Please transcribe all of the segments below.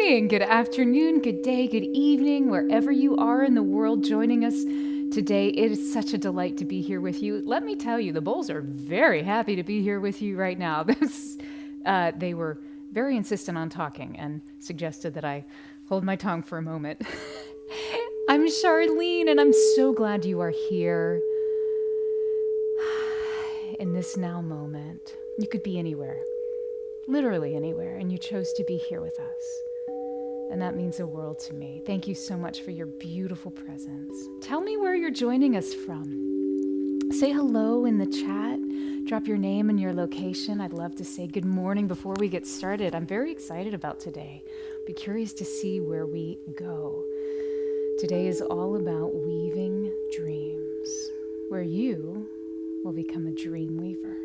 morning, good afternoon, good day, good evening, wherever you are in the world joining us today. It is such a delight to be here with you. Let me tell you, the Bulls are very happy to be here with you right now. They were very insistent on talking and suggested that I hold my tongue for a moment. I'm Charleene, and I'm so glad you are here in this now moment. You could be anywhere. Literally anywhere, and you chose to be here with us. And that means the world to me. Thank you so much for your beautiful presence. Tell me where you're joining us from. Say hello in the chat. Drop your name and your location. I'd love to say good morning before we get started. I'm very excited about today. Be curious to see where we go. Today is all about weaving dreams, where you will become a DreamWeaver.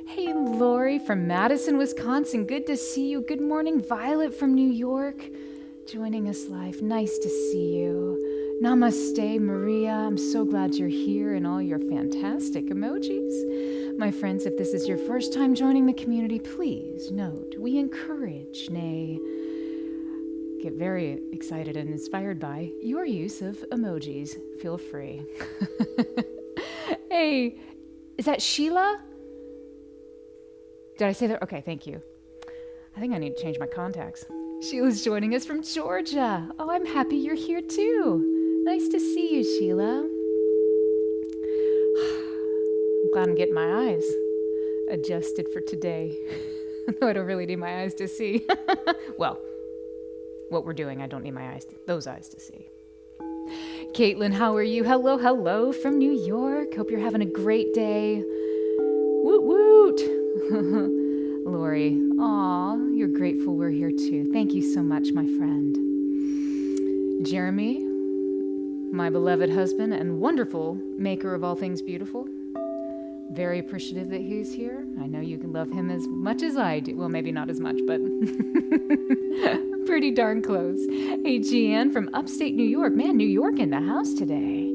Hey, Lori from Madison, Wisconsin. Good to see you. Good morning, Violet from New York, joining us live. Nice to see you. Namaste, Maria. I'm so glad you're here and all your fantastic emojis. My friends, if this is your first time joining the community, please note we encourage, nay, get very excited and inspired by your use of emojis. Feel free. Hey, is that Sheila? Did I say that? Okay, thank you. I think I need to change my contacts. Sheila's joining us from Georgia. Oh, I'm happy you're here too. Nice to see you, Sheila. I'm glad I'm getting my eyes adjusted for today. Though I don't really need my eyes to see. Well, what we're doing, I don't need my eyes, those eyes to see. Caitlin, how are you? Hello, hello from New York. Hope you're having a great day. Woot woot. Lori, aw, you're grateful we're here too. Thank you so much, my friend. Jeremy, my beloved husband and wonderful maker of all things beautiful. Very appreciative that he's here. I know you can love him as much as I do. Well, maybe not as much, but pretty darn close. Hey, Jeanne from upstate New York. Man, New York in the house today.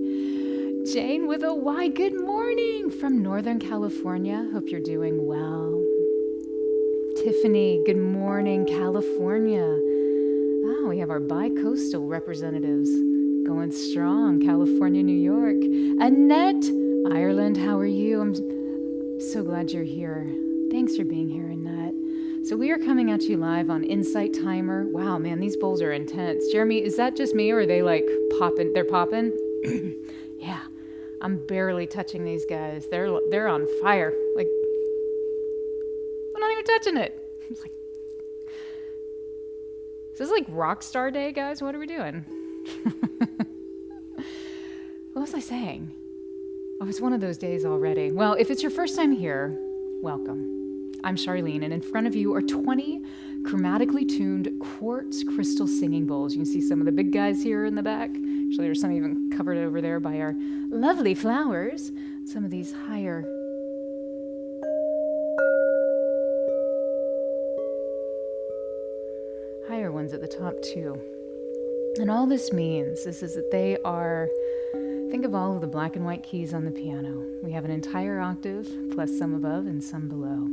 Jane with a Y, good morning from Northern California. Hope you're doing well. Tiffany, good morning, California. Oh, we have our bi-coastal representatives going strong. California, New York. Annette, Ireland, how are you? I'm so glad you're here. Thanks for being here, Annette. So we are coming at you live on Insight Timer. Wow, man, these bowls are intense. Jeremy, is that just me or are they like popping? They're popping? Yeah, I'm barely touching these guys. They're on fire. Like, I'm not even touching it. It's like, is this like Rockstar Day, guys? What are we doing? What was I saying? Oh, it's one of those days already. Well, if it's your first time here, welcome. I'm Charleene, and in front of you are 20 chromatically tuned quartz crystal singing bowls. You can see some of the big guys here in the back. Actually, there's some even covered over there by our lovely flowers. Some of these higher ones at the top too. And all this means is that they are, think of all of the black and white keys on the piano. We have an entire octave plus some above and some below.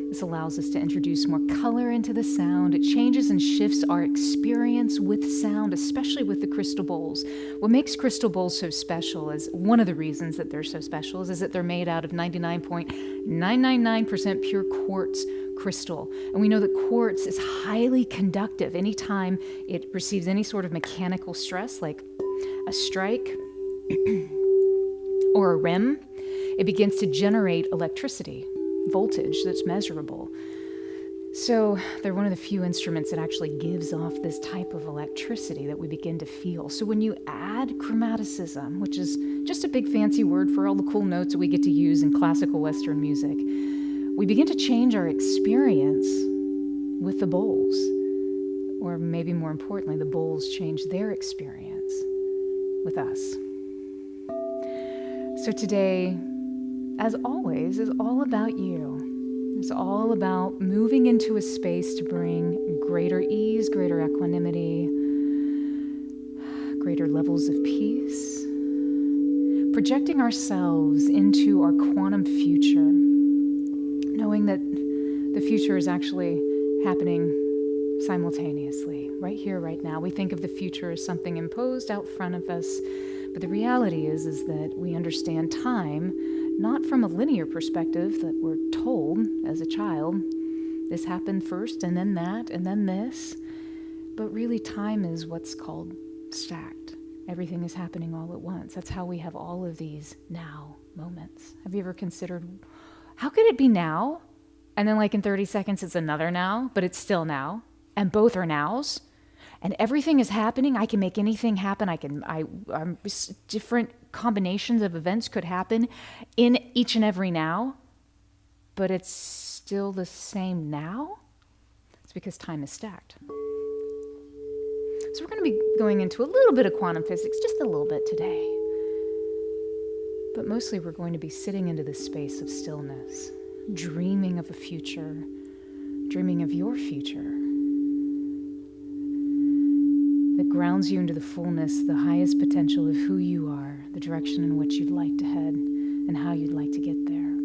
This allows us to introduce more color into the sound. It changes and shifts our experience with sound, especially with the crystal bowls. What makes crystal bowls so special is, one of the reasons that they're so special is that they're made out of 99.999% pure quartz crystal. And we know that quartz is highly conductive. Anytime it receives any sort of mechanical stress, like a strike or a rim, it begins to generate electricity, voltage that's measurable. So they're one of the few instruments that actually gives off this type of electricity that we begin to feel. So when you add chromaticism, which is just a big fancy word for all the cool notes that we get to use in classical Western music, we begin to change our experience with the bowls. Or maybe more importantly, the bowls change their experience with us. So today, as always, is all about you. It's all about moving into a space to bring greater ease, greater equanimity, greater levels of peace, projecting ourselves into our quantum future, knowing that the future is actually happening simultaneously, right here, right now. We think of the future as something imposed out front of us, but the reality is that we understand time not from a linear perspective that we're told as a child, this happened first and then that and then this, but really time is what's called stacked. Everything is happening all at once. That's how we have all of these now moments. Have you ever considered, how could it be now? And then like in 30 seconds, it's another now, but it's still now. And both are nows. And everything is happening. I can make anything happen. Different combinations of events could happen in each and every now, but it's still the same now. It's because time is stacked. So we're going to be going into a little bit of quantum physics, just a little bit today. But mostly we're going to be sitting into this space of stillness, dreaming of a future, dreaming of your future that grounds you into the fullness, the highest potential of who you are, the direction in which you'd like to head, and how you'd like to get there.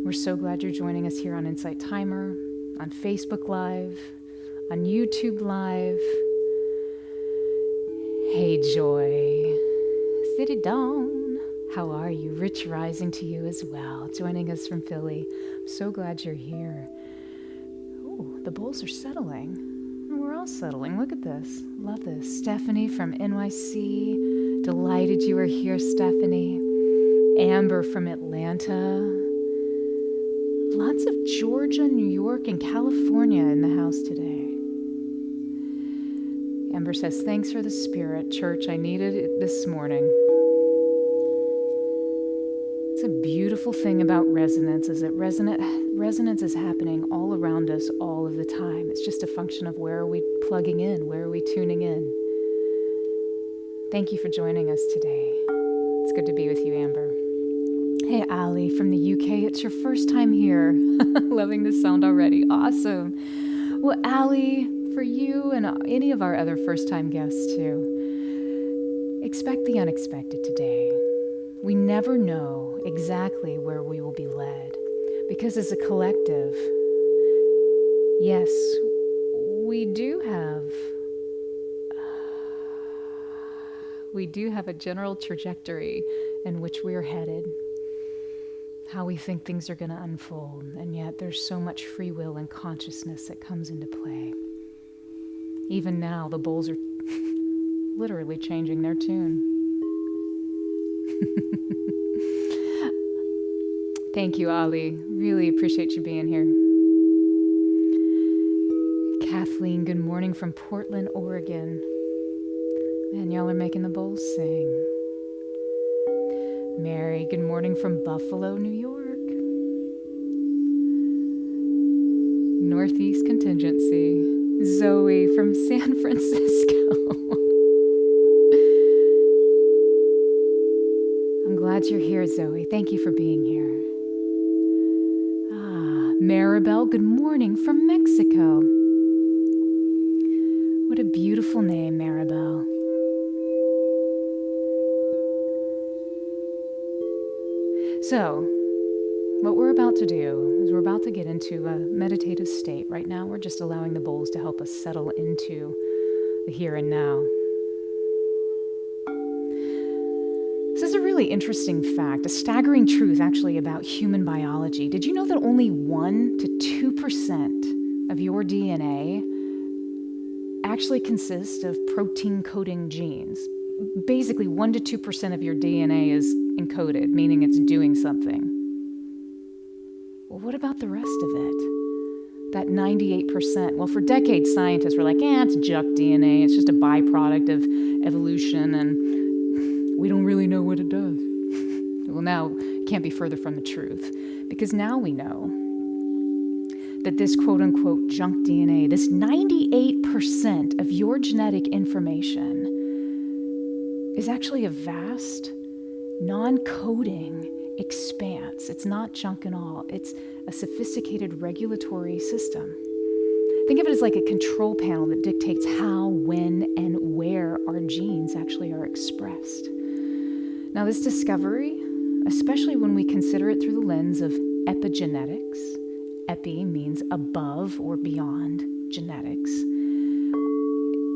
We're so glad you're joining us here on Insight Timer, on Facebook Live, on YouTube Live. Hey, Joy. City Dawn. How are you? Rich rising to you as well, joining us from Philly. I'm so glad you're here. Oh, the bowls are settling. We're all settling. Look at this. Love this. Stephanie from NYC. Delighted you are here, Stephanie. Amber from Atlanta. Lots of Georgia, New York, and California in the house today. Amber says, thanks for the spirit, church. I needed it this morning. It's a beautiful thing about resonance is that resonance is happening all around us all of the time. It's just a function of where are we plugging in, where are we tuning in. Thank you for joining us today. It's good to be with you, Amber. Hey, Ali from the UK. It's your first time here. Loving the sound already. Awesome. Well, Ali, for you and any of our other first-time guests too, expect the unexpected today. We never know exactly where we will be led, because as a collective, yes, we do have a general trajectory in which we're headed, how we think things are going to unfold, and yet there's so much free will and consciousness that comes into play. Even now, the bowls are literally changing their tune. Thank you, Ali. Really appreciate you being here. Kathleen, good morning from Portland, Oregon. Man, y'all are making the bowls sing. Mary, good morning from Buffalo, New York. Northeast Contingency. Zoe from San Francisco. I'm glad you're here, Zoe. Thank you for being here. Maribel, good morning from Mexico. What a beautiful name, Maribel. So, what we're about to do is we're about to get into a meditative state. Right now, we're just allowing the bowls to help us settle into the here and now. This is a really interesting fact, a staggering truth actually about human biology. Did you know that only 1% to 2% of your DNA actually consists of protein-coding genes? Basically, 1% to 2% of your DNA is encoded, meaning it's doing something. Well, what about the rest of it? That 98%. Well, for decades, scientists were like, it's junk DNA. It's just a byproduct of evolution, and we don't really know what it does. Well, now it can't be further from the truth, because now we know that this quote-unquote junk DNA, this 98% of your genetic information is actually a vast, non-coding expanse. It's not junk at all. It's a sophisticated regulatory system. Think of it as like a control panel that dictates how, when, and where our genes actually are expressed. Now, this discovery, especially when we consider it through the lens of epigenetics, epi means above or beyond, genetics,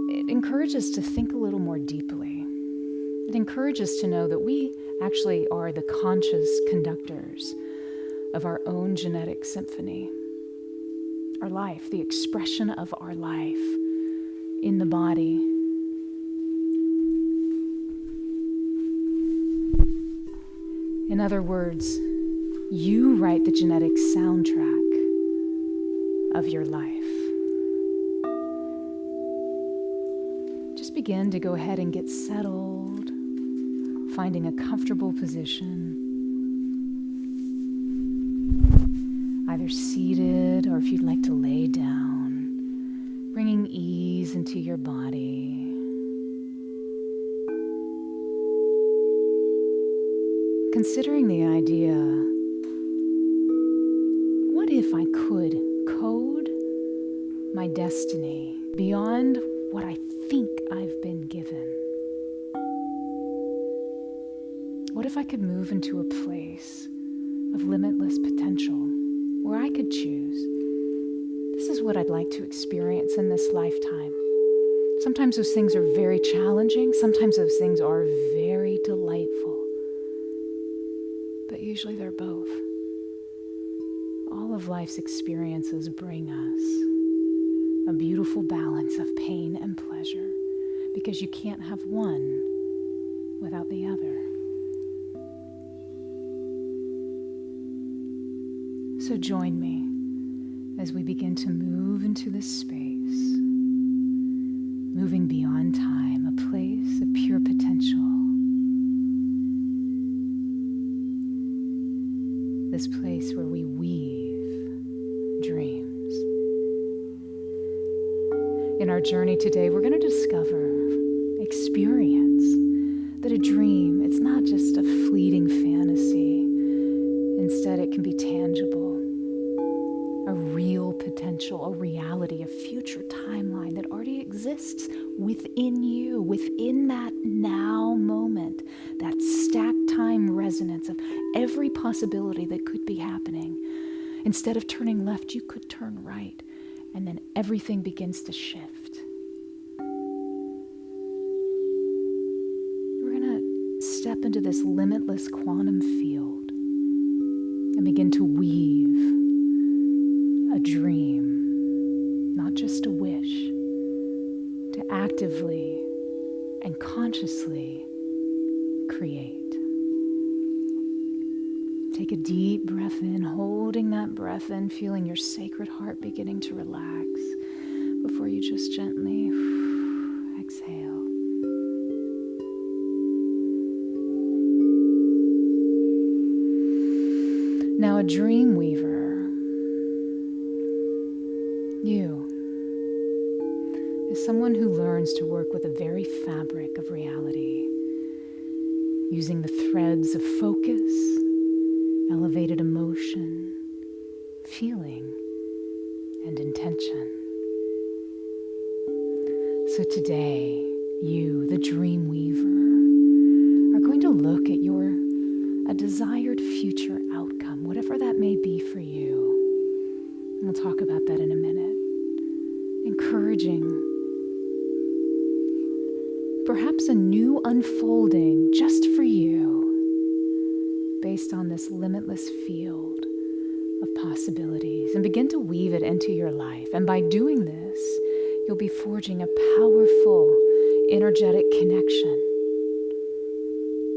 it encourages us to think a little more deeply. It encourages us to know that we actually are the conscious conductors of our own genetic symphony. Our life, the expression of our life in the body. In other words, you write the genetic soundtrack of your life. Just begin to go ahead and get settled, finding a comfortable position, either seated or if you'd like to lay down, bringing ease into your body. Considering the idea, what if I could code my destiny beyond what I think I've been given? What if I could move into a place of limitless potential where I could choose? This is what I'd like to experience in this lifetime. Sometimes those things are very challenging. Sometimes those things are very delightful. But usually they're both. All of life's experiences bring us a beautiful balance of pain and pleasure, because you can't have one without the other. So join me as we begin to move into this space, moving beyond time, a place of pure potential. This place where we weave dreams. In our journey today, we're going to discover, experience that a dream, it's not just a fleeting fantasy. Instead, it can be tangible, a real potential, a reality, a future timeline that already exists within you, within that now moment, that stacked time resonance of every possibility that could be happening. Instead of turning left, you could turn right, and then everything begins to shift. We're going to step into this limitless quantum field and begin to weave a dream, not just a wish, to actively and consciously create. Take a deep breath in, holding that breath in, feeling your sacred heart beginning to relax before you just gently exhale. Now, a DreamWeaver, you, is someone who learns to work with the very fabric of reality, using the threads of focus, elevated emotion, feeling, and intention. So today, you, the DreamWeaver, are going to look at a desired future outcome, whatever that may be for you. And we'll talk about that in a minute. Encouraging perhaps a new unfolding just for you, based on this limitless field of possibilities, and begin to weave it into your life. And by doing this, you'll be forging a powerful energetic connection,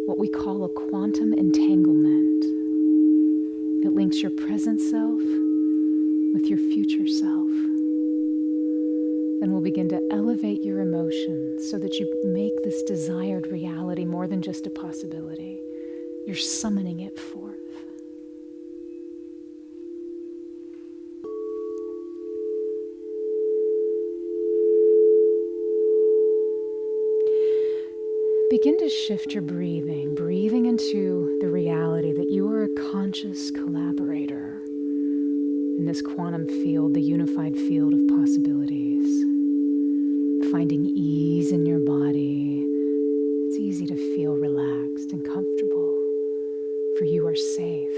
what we call a quantum entanglement, that links your present self with your future self. Then we'll begin to elevate your emotions so that you make this desired reality more than just a possibility. You're summoning it forth. Begin to shift your breathing into the reality that you are a conscious collaborator in this quantum field, the unified field of possibilities. Finding ease in your body. It's easy to feel relaxed and comfortable, for you are safe.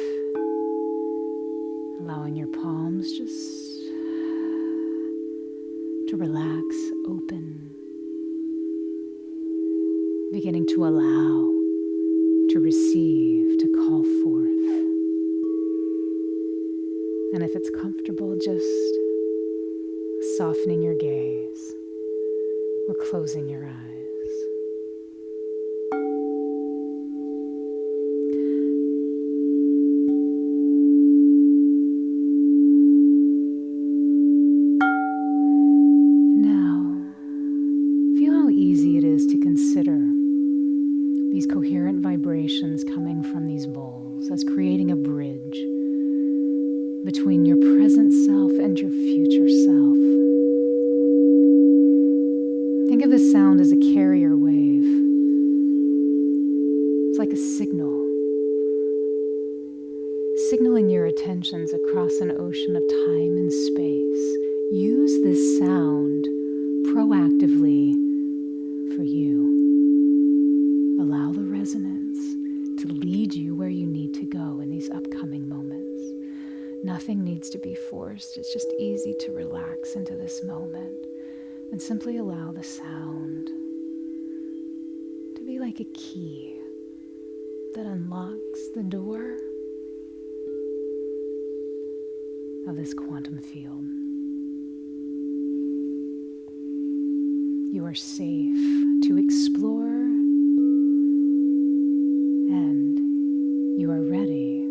Allowing your palms just to relax, open, beginning to allow, to receive, to call forth. And if it's comfortable, just softening your gaze or closing your eyes. Coherent vibrations coming from these bowls as creating a bridge between your present self and your future self. Think of the sound as a carrier wave. It's like a signal, signaling your attentions across an ocean of time and space. Use this sound proactively for you. Allow the resonance to lead you where you need to go in these upcoming moments. Nothing needs to be forced. It's just easy to relax into this moment and simply allow the sound to be like a key that unlocks the door of this quantum field. You are safe to explore, and you are ready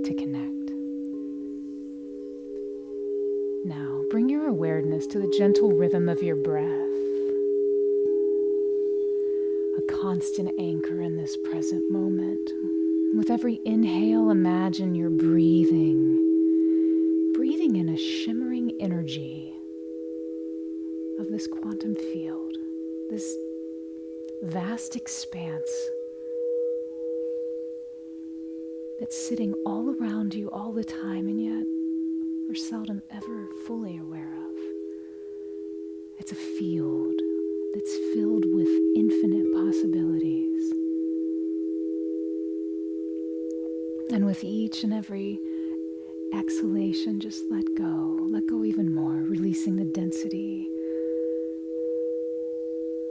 to connect. Now, bring your awareness to the gentle rhythm of your breath, a constant anchor in this present moment. With every inhale, imagine you're breathing in a shimmering energy of this quantum field, this vast expanse that's sitting all around you all the time, and yet we're seldom ever fully aware of. It's a field that's filled with infinite possibilities. And with each and every exhalation, just let go even more, releasing the density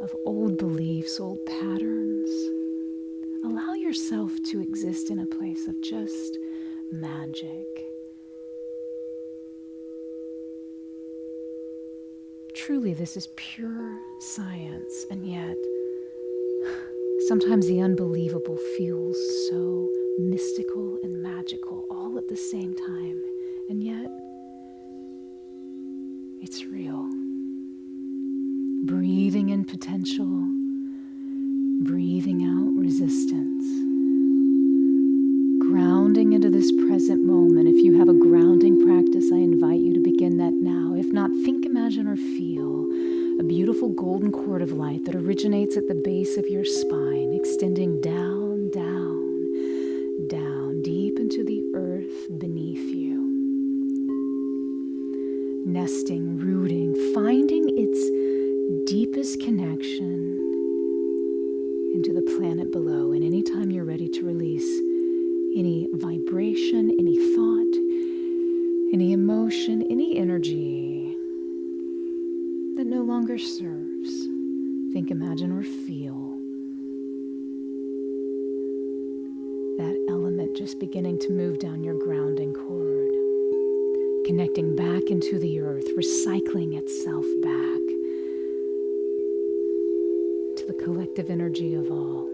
of old beliefs, old patterns. Allow yourself to exist in a place of just magic. Truly, this is pure science, and yet sometimes the unbelievable feels so mystical and magical all at the same time, and yet it's real. Breathing in potential, breathing out resistance, grounding into this present moment. If you have a grounding practice, I invite you to begin that now. If not, think, imagine, or feel a beautiful golden cord of light that originates at the base of your spine, extending down, down, down, deep into the earth beneath you. Nesting, rooting, finding its deepest connection into the planet below. And anytime you're ready to release any vibration, any thought, any emotion, any energy that no longer serves, think, imagine, or feel that element just beginning to move down your grounding cord, connecting back into the earth, recycling itself back to the collective energy of all.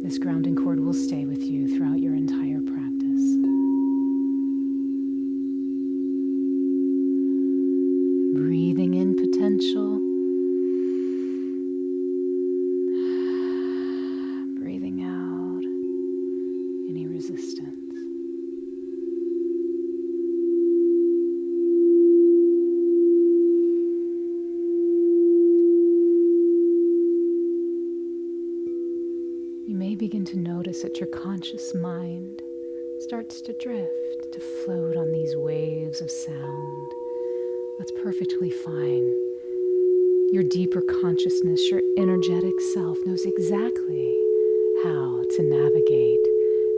This grounding cord will stay with you throughout your entire practice. Breathing in potential. Breathing out any resistance. You may begin to notice that your conscious mind starts to drift, to float on these waves of sound. That's perfectly fine. Your deeper consciousness, your energetic self, knows exactly how to navigate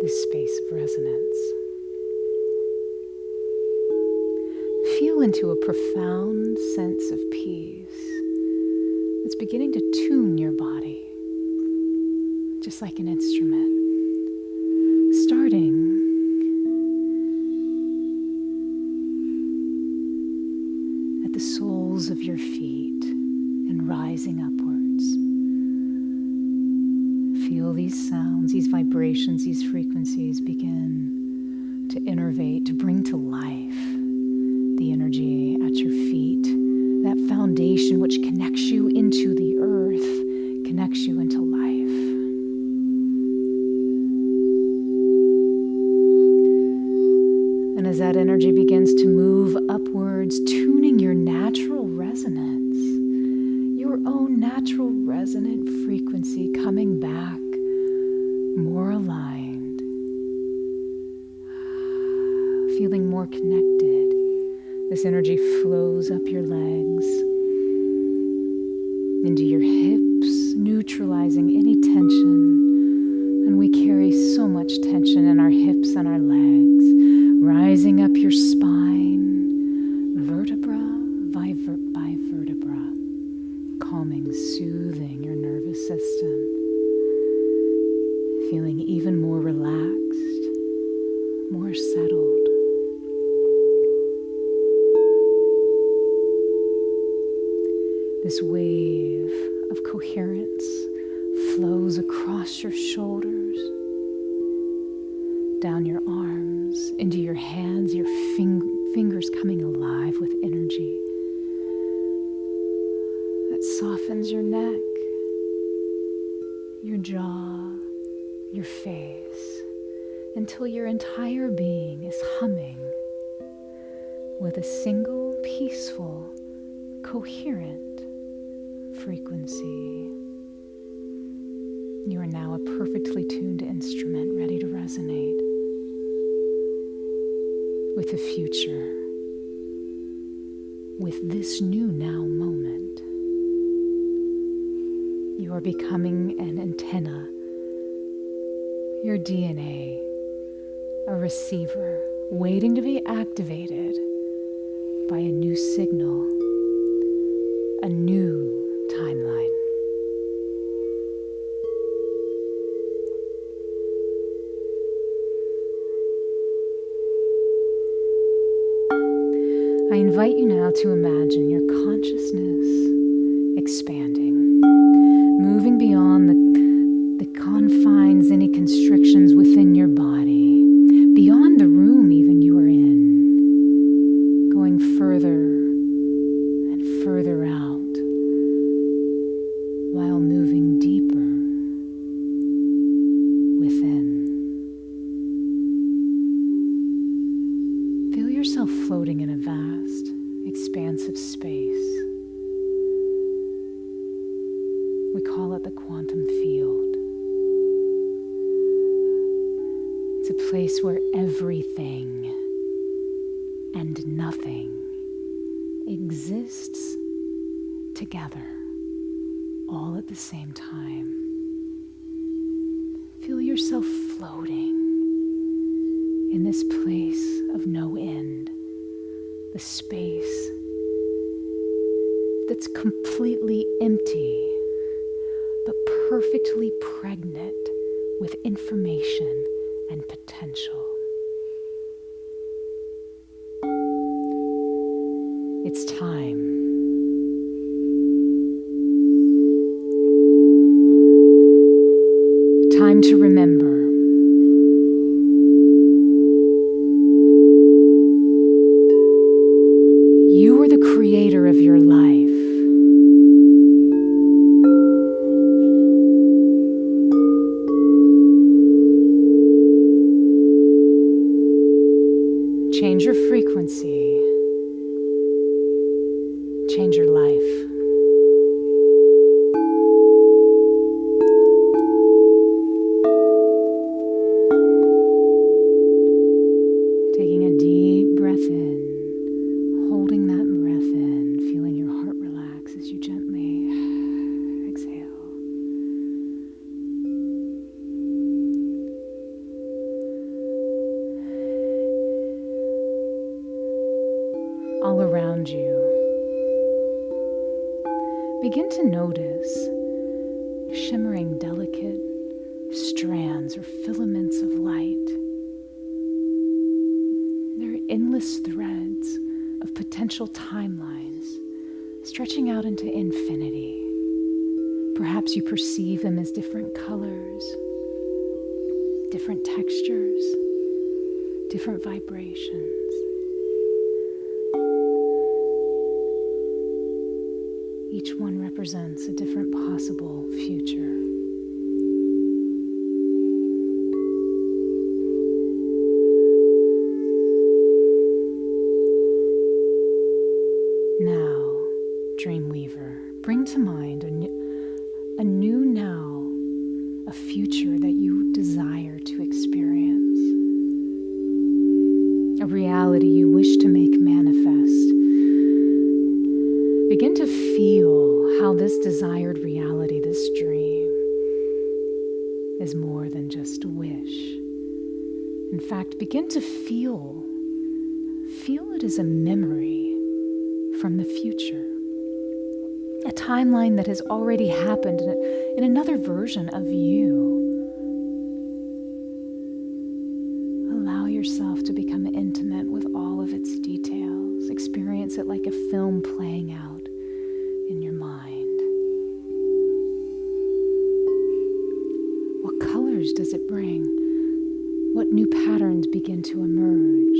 this space of resonance. Feel into a profound sense of peace that's beginning to tune your body, just like an instrument. Starting at the soles of your feet and rising upwards. Feel these sounds, these vibrations, these frequencies begin to innervate, to bring to life the energy at your feet, that foundation which connects you into the earth, connects you into life. And as that energy begins to move upwards, tuning your natural resonance, your own natural resonant frequency coming back more aligned, feeling more connected. This energy flows up your legs, into your hips, neutralizing any tension. And we carry so much tension in our hips and our legs, rising up your spine, vertebra by vertebra, calming, soothing your nervous system, feeling even more relaxed, more settled. This wave of coherence flows across your shoulders, down your arms, into your hands, your fingers coming alive with energy that softens your neck, your jaw, your face, until your entire being is humming with a single, peaceful, coherent frequency. You are now a perfectly tuned instrument ready to resonate with the future, with this new now moment. You are becoming an antenna, your DNA, a receiver waiting to be activated by a new signal, a new timeline. I invite you now to imagine your consciousness expanding, moving beyond the confines, any constrictions within your body, beyond the room even you are in, going further and further out, while moving deeper within. Feel yourself floating in a vast, expansive space. We call it the quantum field. It's a place where everything and nothing exists together, all at the same time. Feel yourself floating in this place of no end, the space that's completely empty, but perfectly pregnant with information and potential. It's time. Time to remember. You are the creator of your life. Change your frequency. Change your life. Taking a deep breath in, holding that breath in, feeling your heart relax as you gently exhale. all around you. Begin to notice shimmering delicate strands or filaments of light. There are endless threads of potential timelines stretching out into infinity. Perhaps you perceive them as different colors, different textures, different vibrations. Each one represents a different possible future. Now, DreamWeaver, bring to mind a new now, a future that you desire to experience, a reality you wish to make manifest. Begin to feel how this desired reality, this dream, is more than just a wish. In fact, begin to feel it as a memory from the future. A timeline that has already happened in another version of you. Allow yourself to become intimate with all of its details. Experience it like a film playing out in your mind. What colors does it bring? What new patterns begin to emerge?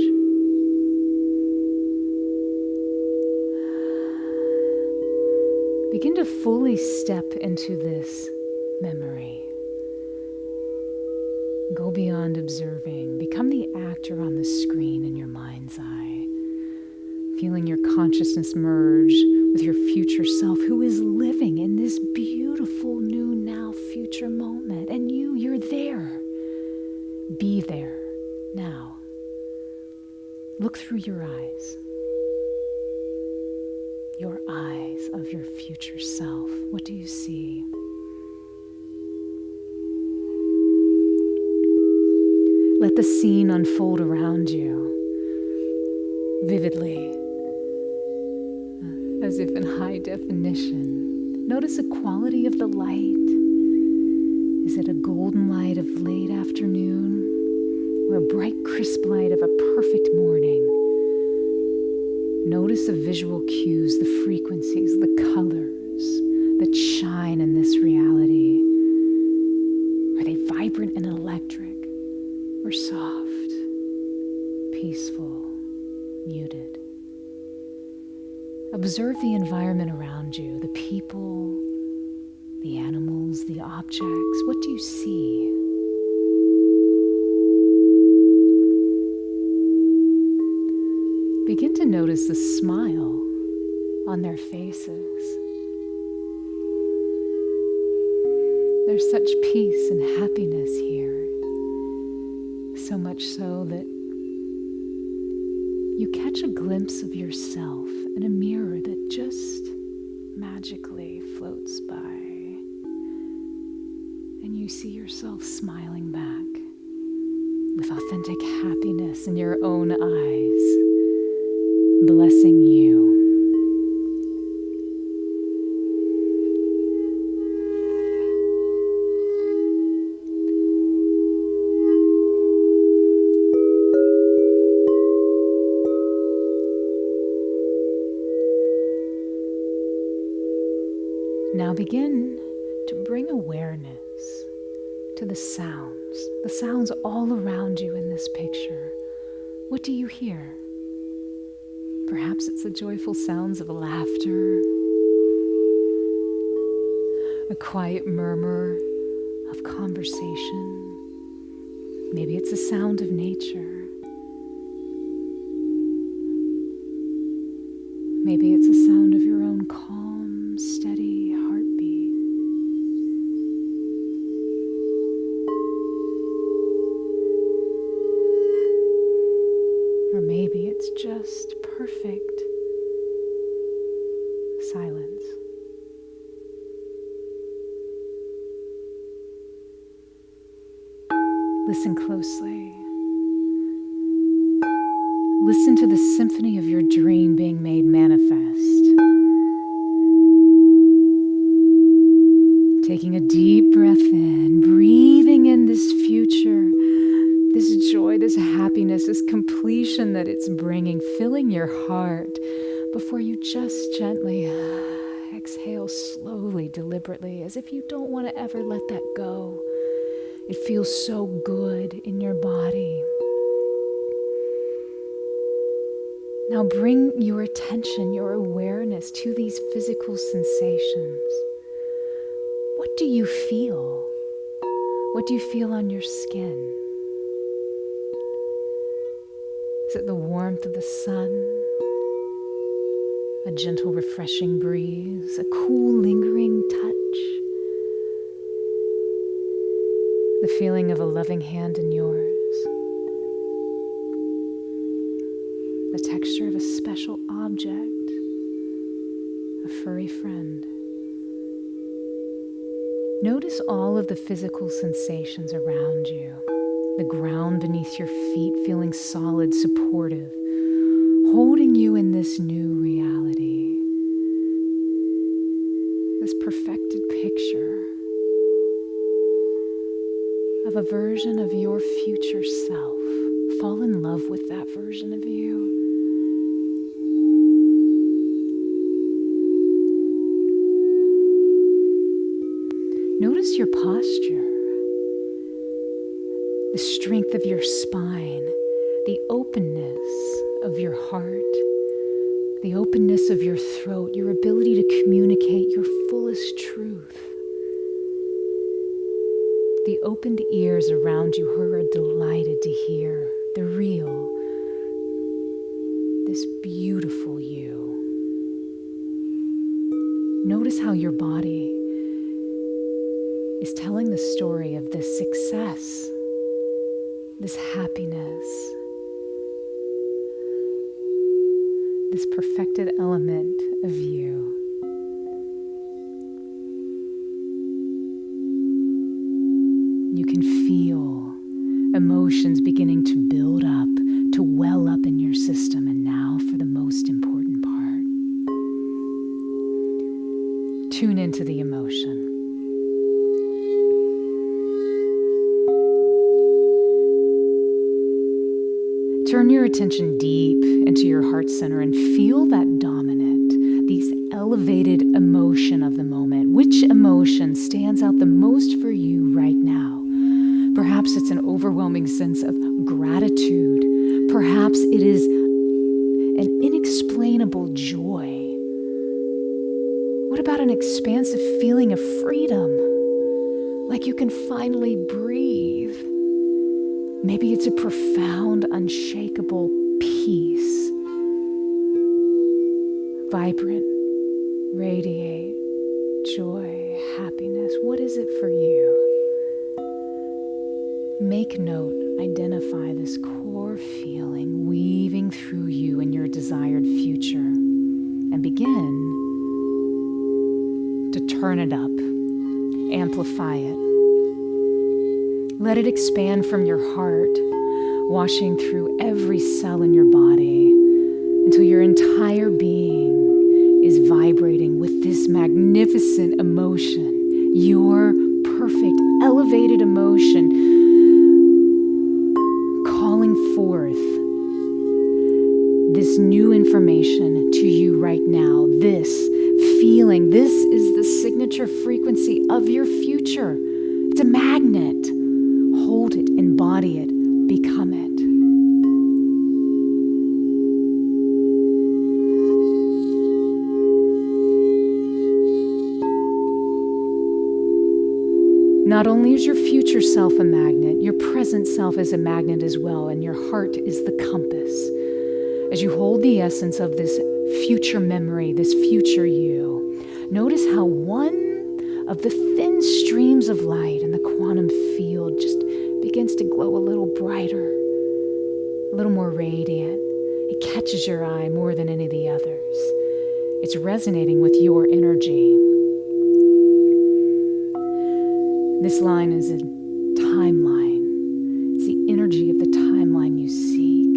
Begin to fully step into this memory. Go beyond observing. Become the actor on the screen in your mind's eye, feeling your consciousness merge with your future self who is living in this beautiful new now future moment. And you're there. Be there now. Look through your eyes. Your eyes of your future self. What do you see? Let the scene unfold around you vividly, as if in high definition. Notice the quality of the light. Is it a golden light of late afternoon or a bright, crisp light of a perfect morning? Notice the visual cues, the frequencies, the colors that shine in this reality. Are they vibrant and electric, or soft, peaceful, muted? Observe the environment around you, the people, the animals, the objects. What do you see? Begin to notice the smile on their faces. There's such peace and happiness here, so much so that you catch a glimpse of yourself in a mirror that just magically floats by, and you see yourself smiling back with authentic happiness in your own eyes, blessing you. Now begin to bring awareness to the sounds all around you in this picture. What do you hear? Perhaps it's the joyful sounds of laughter, a quiet murmur of conversation. Maybe it's the sound of nature. Maybe it's the sound of your own calm, steady heartbeat. Or maybe it's just perfect silence. Listen closely. Listen to the symphony of your dream being before you just gently exhale slowly, deliberately, as if you don't want to ever let that go. It feels so good in your body. Now bring your attention, your awareness to these physical sensations. What do you feel? What do you feel on your skin? Is it the warmth of the sun? A gentle, refreshing breeze? A cool, lingering touch? The feeling of a loving hand in yours? The texture of a special object? A furry friend? Notice all of the physical sensations around you. The ground beneath your feet feeling solid, supportive, holding you in this new reality. This perfected picture of a version of your future self. Fall in love with that version of you. Notice your posture, the strength of your spine, the openness of your heart, the openness of your throat, your ability to communicate your fullest truth. The opened ears around you who are delighted to hear the real, this beautiful you. Notice how your body is telling the story of this success, this happiness, this perfected element of you. You can feel emotions beginning to build up, to well up in your system. And now for the most important part. Tune into the emotion. Turn your attention deep into your heart center and feel that dominant, these elevated emotion of the moment. Which emotion stands out the most for you right now? Perhaps it's an overwhelming sense of gratitude. Perhaps it is an inexplainable joy. What about an expansive feeling of freedom? Like you can finally breathe. Maybe it's a profound, unshakable peace. Vibrant, radiate, joy, happiness. What is it for you? Make note, identify this core feeling weaving through you in your desired future, and begin to turn it up, amplify it. Let it expand from your heart, washing through every cell in your body until your entire being is vibrating with this magnificent emotion, your perfect, elevated emotion, calling forth this new information to you right now. This feeling, this is the signature frequency of your future. It's a magnet. Hold it, embody it, become it. Not only is your future self a magnet, your present self is a magnet as well, and your heart is the compass. As you hold the essence of this future memory, this future you, notice how one of the thin streams of light in the quantum field just begins to glow a little brighter, a little more radiant. It catches your eye more than any of the others. It's resonating with your energy. This line is a timeline. It's the energy of the timeline you seek.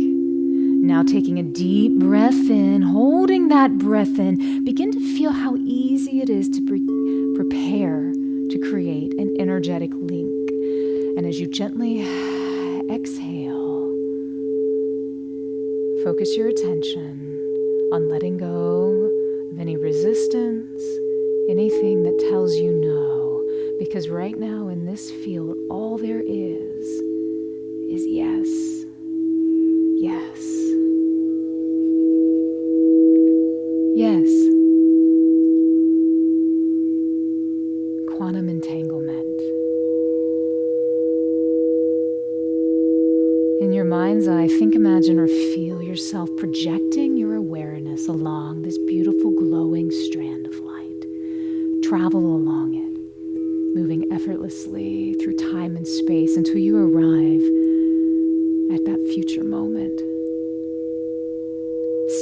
Now taking a deep breath in, holding that breath in, begin to feel how easy it is to prepare to create an energetic link. And as you gently exhale, focus your attention on letting go of any resistance, anything that tells you no. Because right now in this field, all there is yes. Yes. Yes. Quantum entanglement. In your mind's eye, think, imagine, or feel yourself projecting your awareness along this beautiful glowing strand of light. Travel along it, moving effortlessly through time and space until you arrive at that future moment.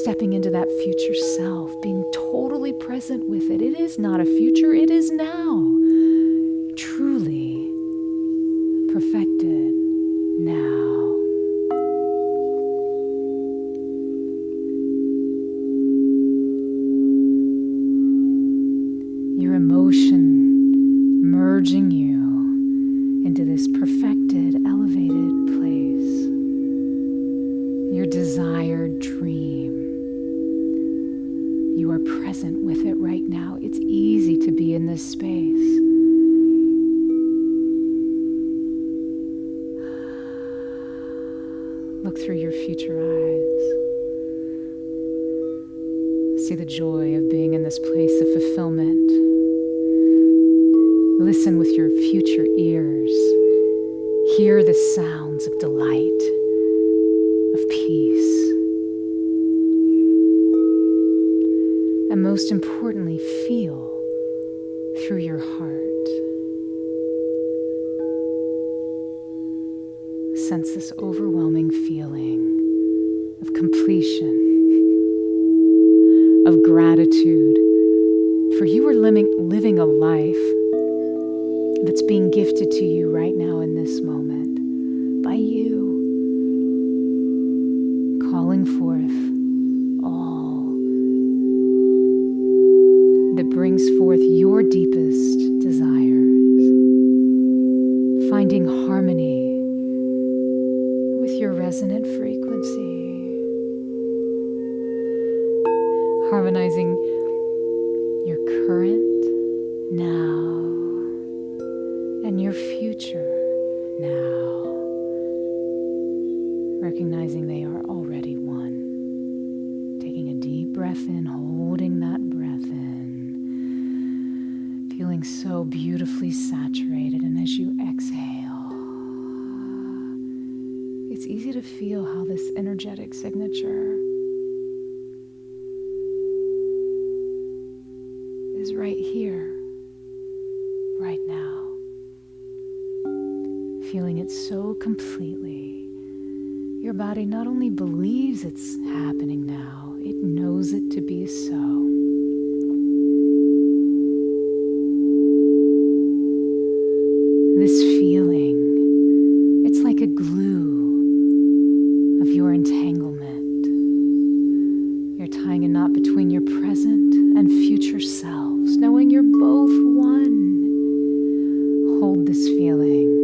Stepping into that future self, being totally present with it. It is not a future, it is now. Truly perfected now. Your emotion merging you into this perfected, elevated place. Your desired dream. You are present with it right now. It's easy to be in this space. Look through your future eyes. See the joy of being in this place of fulfillment. Listen with your future ears. Hear the sounds of delight, of peace. And most importantly, feel through your heart. Sense this overwhelming feeling of completion, of gratitude, for you are living a life that's being gifted to you right now in this moment by you, calling forth all that brings forth your deepest desires, finding harmony with your resonant frequency, harmonizing your current now and your future now, recognizing they are already one. Taking a deep breath in, holding that breath in, feeling so beautifully saturated, and as you exhale, it's easy to feel how this energetic signature is right here, right now. Feeling it so completely. Your body not only believes it's happening now, it knows it to be so. This feeling, it's like a glue of your entanglement. You're tying a knot between your present and future selves, knowing you're both one. Hold this feeling.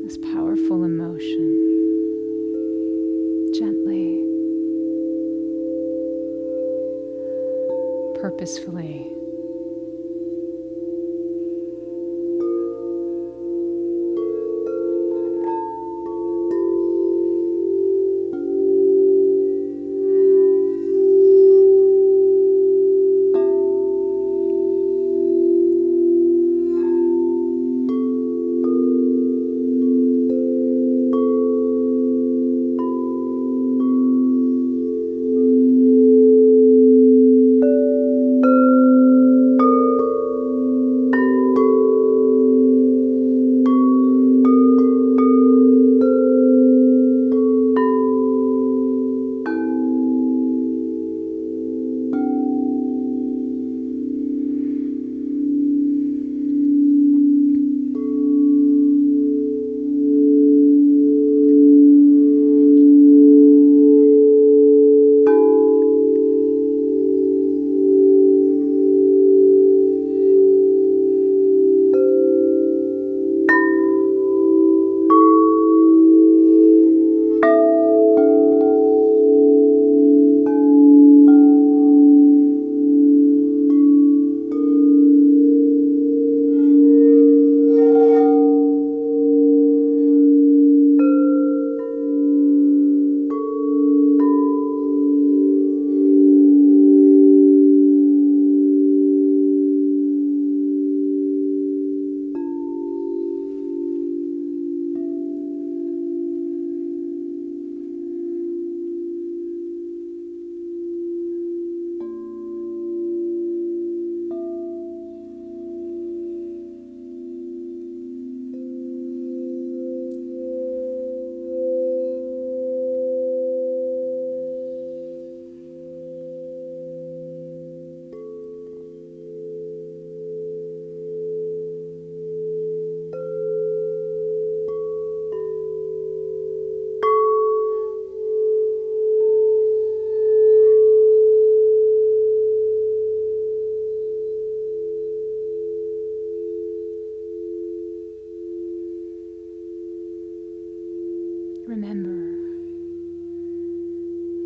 This powerful emotion, gently, purposefully.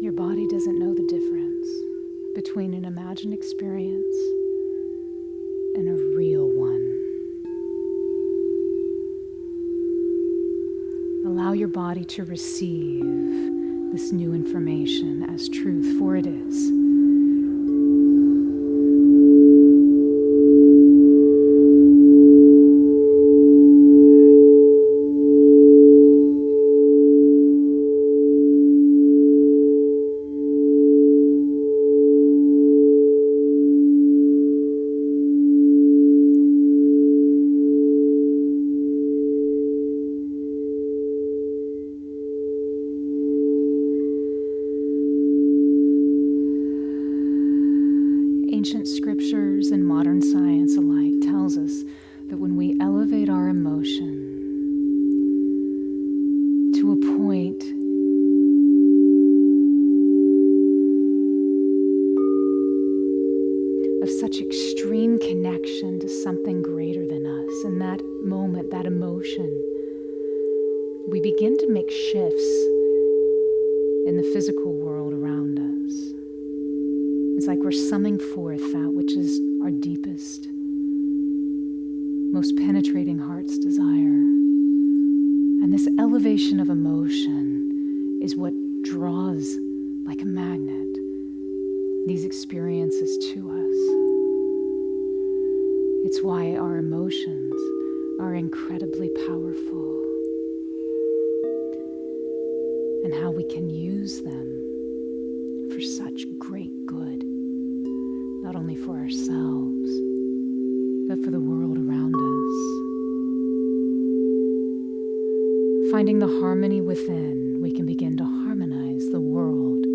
Your body doesn't know the difference between an imagined experience and a real one. Allow your body to receive this new information as truth, for it is. Ancient scriptures and modern science alike tells us that when we elevate our emotion to a point of such extreme connection to something greater than us, in that moment, that emotion, we begin to make shifts in the physical world around us. It's like we're summoning forth that which is our deepest, most penetrating heart's desire. And this elevation of emotion is what draws, like a magnet, these experiences to us. It's why our emotions are incredibly powerful, and how we can use them for such great good, not only for ourselves, but for the world around us. Finding the harmony within, we can begin to harmonize the world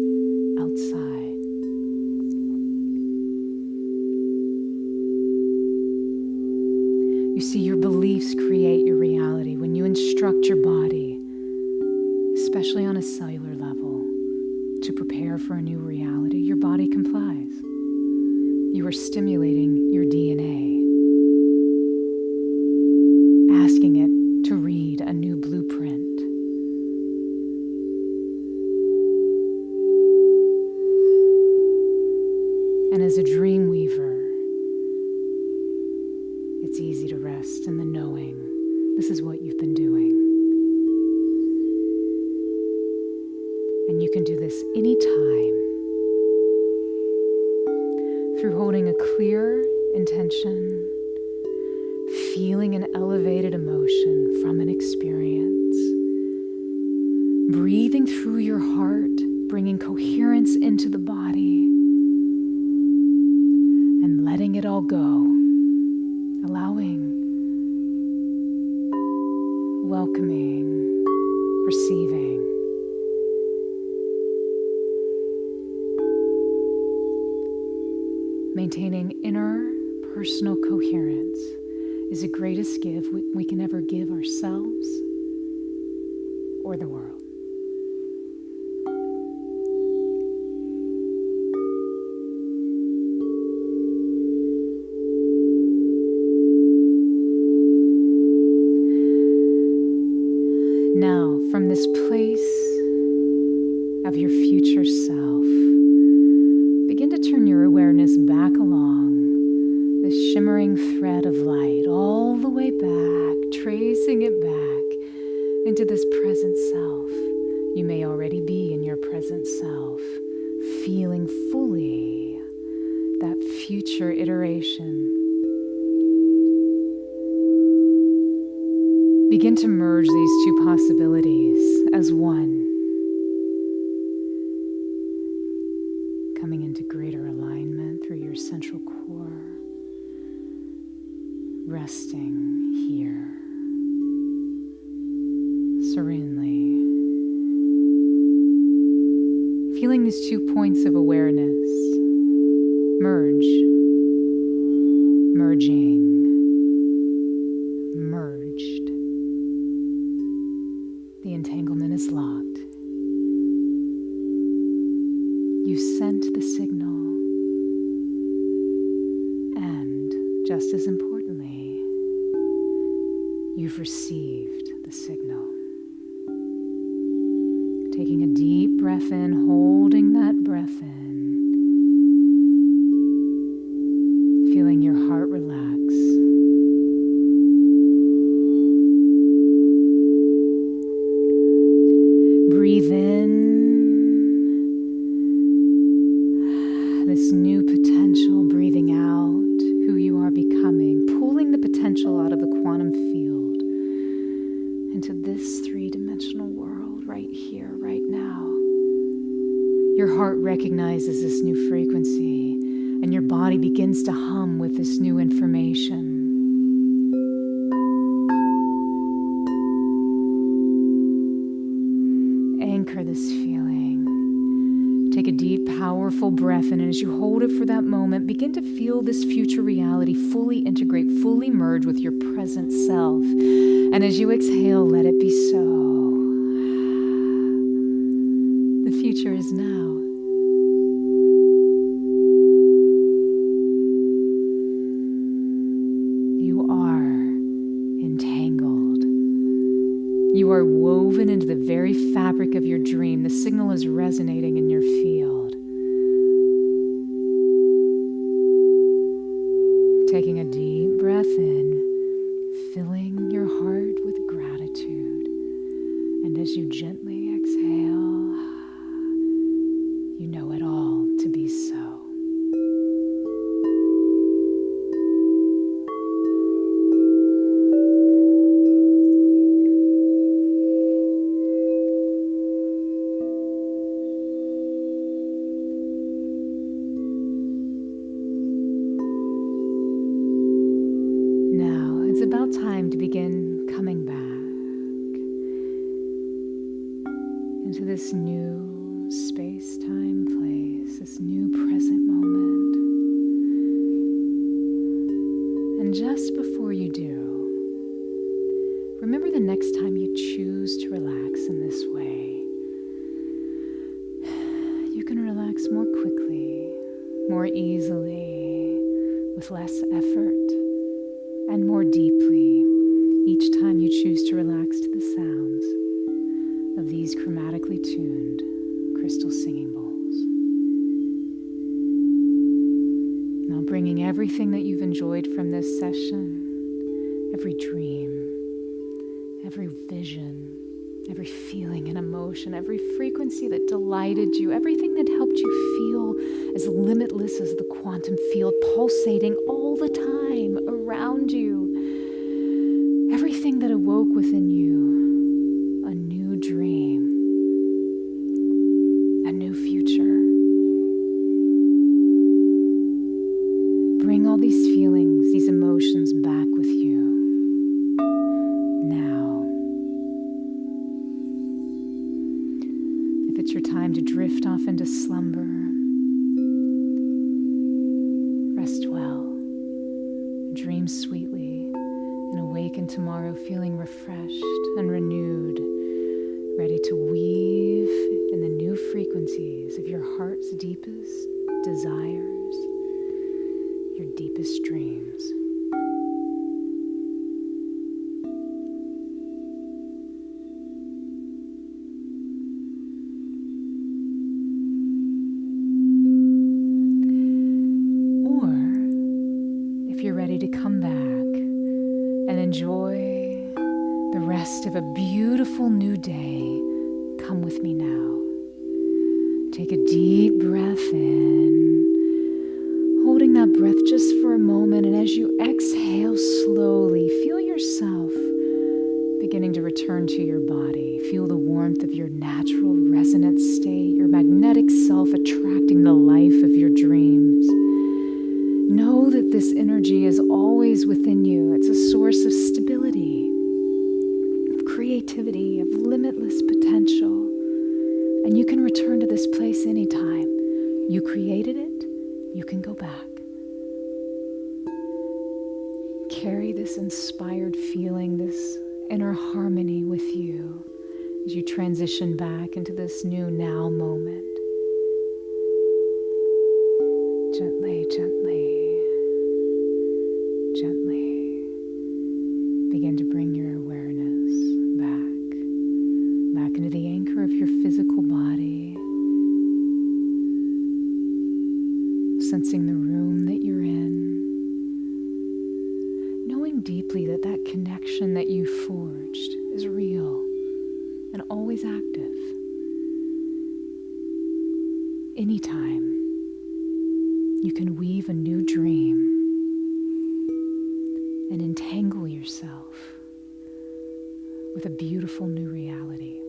outside. You see, your beliefs create your reality. When you instruct your body, especially on a cellular level, to prepare for a new reality, your body complies. You are stimulating your DNA, asking it to read a new blueprint. And as a DreamWeaver, it's easy to rest in the knowing this is what you've been doing. And you can do this anytime through holding a clear intention, feeling an elevated emotion from an experience, breathing through your heart, bringing coherence into the body, and letting it all go, allowing, welcoming, receiving. Maintaining inner personal coherence is the greatest gift we can ever give ourselves or the world. Now, from this place of your future self, begin to turn your awareness back along this shimmering thread of light, all the way back, tracing it back into this present self. You may already be in your present self, feeling fully that future iteration. Begin to merge these two possibilities as one, coming into greater alignment through your central core, resting here serenely, feeling these 2 points of awareness merge, merging, merged. The entanglement is locked. You sent the signal, and just as importantly, you've received the signal. Taking a deep breath in, holding this new potential, breathing out who you are becoming, pulling the potential out of the quantum field into this three-dimensional world right here, right now. Your heart recognizes this new frequency, and your body begins to hum with this new information. Anchor this feeling. Take a deep, powerful breath in, and as you hold it for that moment, begin to feel this future reality fully integrate, fully merge with your present self. And as you exhale, let it be so. The future is now. You are entangled. You are woven into the very fabric of your dream. The signal is resonating in your field. Taking a deep breath in, filling your heart with gratitude. And as you gently exhale, you know it all to be so. About time to begin coming back into this new space-time place, this new present moment. And just before you do, remember the next time you choose to relax in this way, you can relax more quickly, more easily, with less effort, and more deeply each time you choose to relax to the sounds of these chromatically tuned crystal singing bowls. Now bringing everything that you've enjoyed from this session, every dream, every vision, every feeling and emotion, every frequency that delighted you, everything that helped you feel as limitless as the quantum field, pulsating all the time around you, everything that awoke within you a new dream, a new future. Bring all these feelings, these emotions back with you now. If it's your time to drift off into slumber, rest well, dream sweetly, and awaken tomorrow feeling refreshed and renewed, ready to weave in the new frequencies of your heart's deepest desires, your deepest dreams. Ready to come back and enjoy the rest of a beautiful new day, come with me now. Take a deep breath in, holding that breath just for a moment, and as you exhale slowly, feel yourself beginning to return to your body. Feel the warmth of your natural resonant state, your magnetic self attracting the life of your dreams. Know that this energy is always within you. It's a source of stability, of creativity, of limitless potential. And you can return to this place anytime. You created it, you can go back. Carry this inspired feeling, this inner harmony with you as you transition back into this new now moment. Gently, gently, gently begin to bring your awareness back into the anchor of your physical body, sensing the room that you're in, knowing deeply that that connection that you forged is real and always active. Anytime you can weave a new dream and entangle yourself with a beautiful new reality.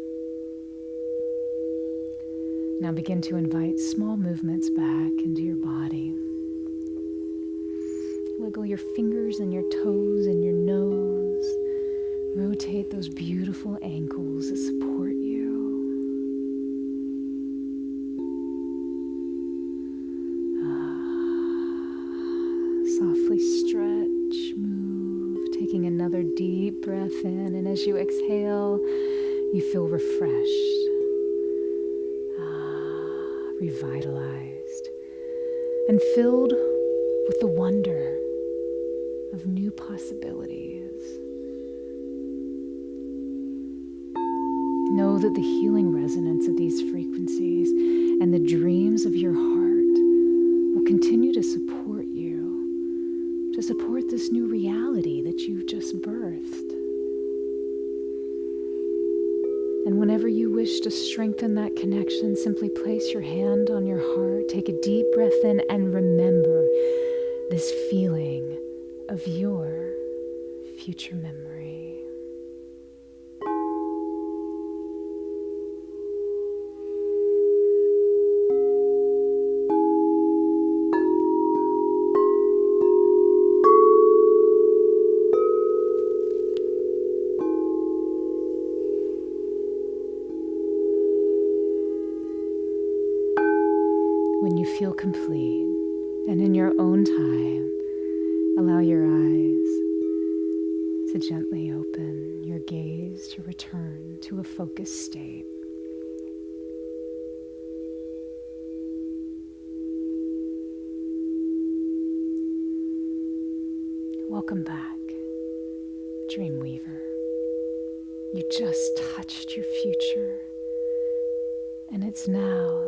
Now begin to invite small movements back into your body. Wiggle your fingers and your toes and your nose. Rotate those beautiful ankles that support you. Softly stretch, move, taking another deep breath in, and as you exhale, you feel refreshed, revitalized, and filled with the wonder of new possibilities. Know that the healing resonance of these frequencies and the dreams of your heart will continue to support you, to support this new reality that you've just birthed. And whenever you wish to strengthen that connection, simply place your hand on your heart, take a deep breath in, and remember this feeling of your future memory. When you feel complete, and in your own time, allow your eyes to gently open, your gaze to return to a focused state. Welcome back, DreamWeaver. You just touched your future, and it's now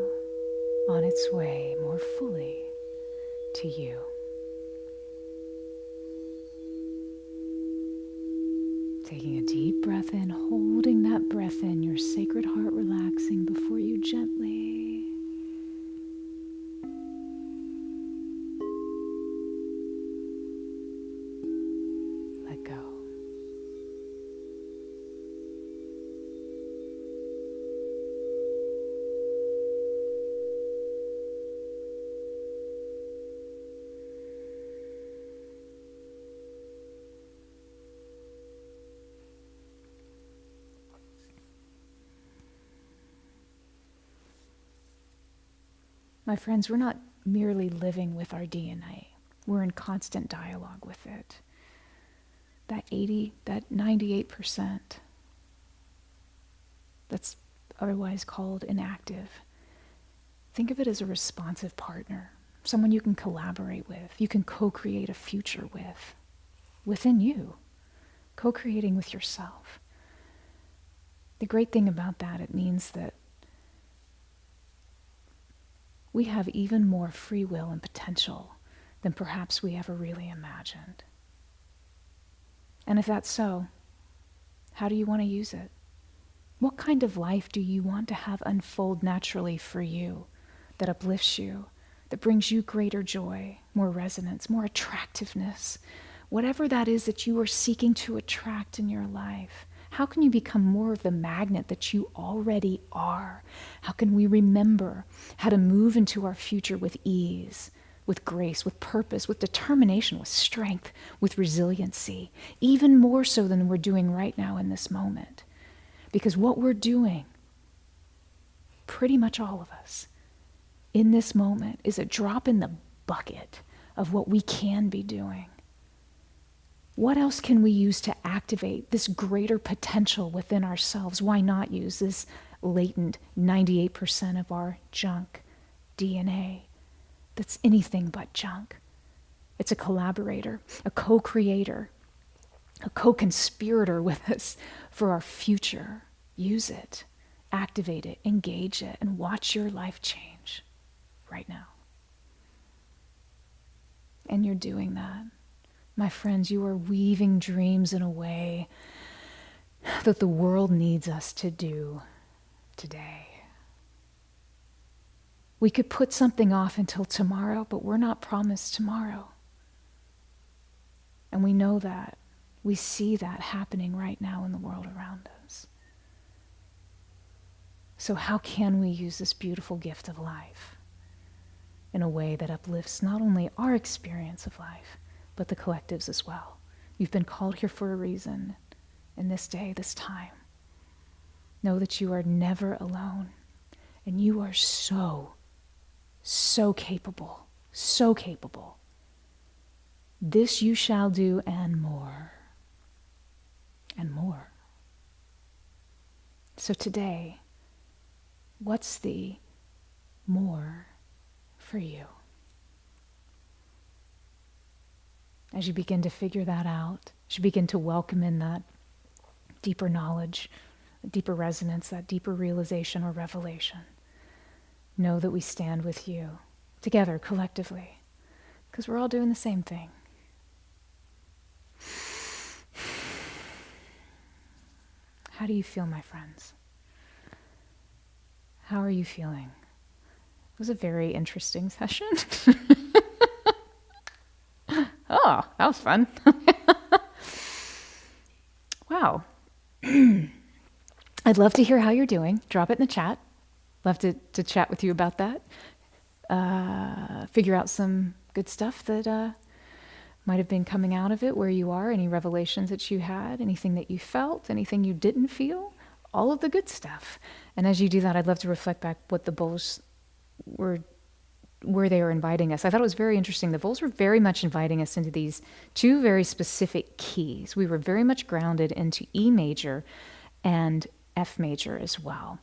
on its way more fully to you. Taking a deep breath in, holding that breath in, your sacred heart relaxing before you gently let go. My friends, we're not merely living with our DNA. We're in constant dialogue with it. That 98% that's otherwise called inactive, think of it as a responsive partner, someone you can collaborate with, you can co-create a future with, within you, co-creating with yourself. The great thing about that, it means that we have even more free will and potential than perhaps we ever really imagined. And if that's so, how do you want to use it? What kind of life do you want to have unfold naturally for you, that uplifts you, that brings you greater joy, more resonance, more attractiveness, whatever that is that you are seeking to attract in your life? How can you become more of the magnet that you already are? How can we remember how to move into our future with ease, with grace, with purpose, with determination, with strength, with resiliency, even more so than we're doing right now in this moment? Because what we're doing, pretty much all of us, in this moment is a drop in the bucket of what we can be doing. What else can we use to activate this greater potential within ourselves? Why not use this latent 98% of our junk DNA that's anything but junk? It's a collaborator, a co-creator, a co-conspirator with us for our future. Use it, activate it, engage it, and watch your life change right now. And you're doing that. My friends, you are weaving dreams in a way that the world needs us to do today. We could put something off until tomorrow, but we're not promised tomorrow. And we know that. We see that happening right now in the world around us. So how can we use this beautiful gift of life in a way that uplifts not only our experience of life, but the collective's as well? You've been called here for a reason, in this day, this time. Know that you are never alone, and you are so capable, so capable. This you shall do, and more, and more. So today, what's the more for you? As you begin to figure that out, as you begin to welcome in that deeper knowledge, that deeper resonance, that deeper realization or revelation, know that we stand with you together collectively, because we're all doing the same thing. How do you feel, my friends? How are you feeling? It was a very interesting session. Oh, that was fun. Wow. I'd love to hear how you're doing. Drop it in the chat. Love to chat with you about that. Figure out some good stuff that might have been coming out of it, where you are, any revelations that you had, anything that you felt, anything you didn't feel, all of the good stuff. And as you do that, I'd love to reflect back what the bowls were, where they were inviting us. I thought it was very interesting. The bowls were very much inviting us into these two very specific keys. We were very much grounded into E major and F major as well.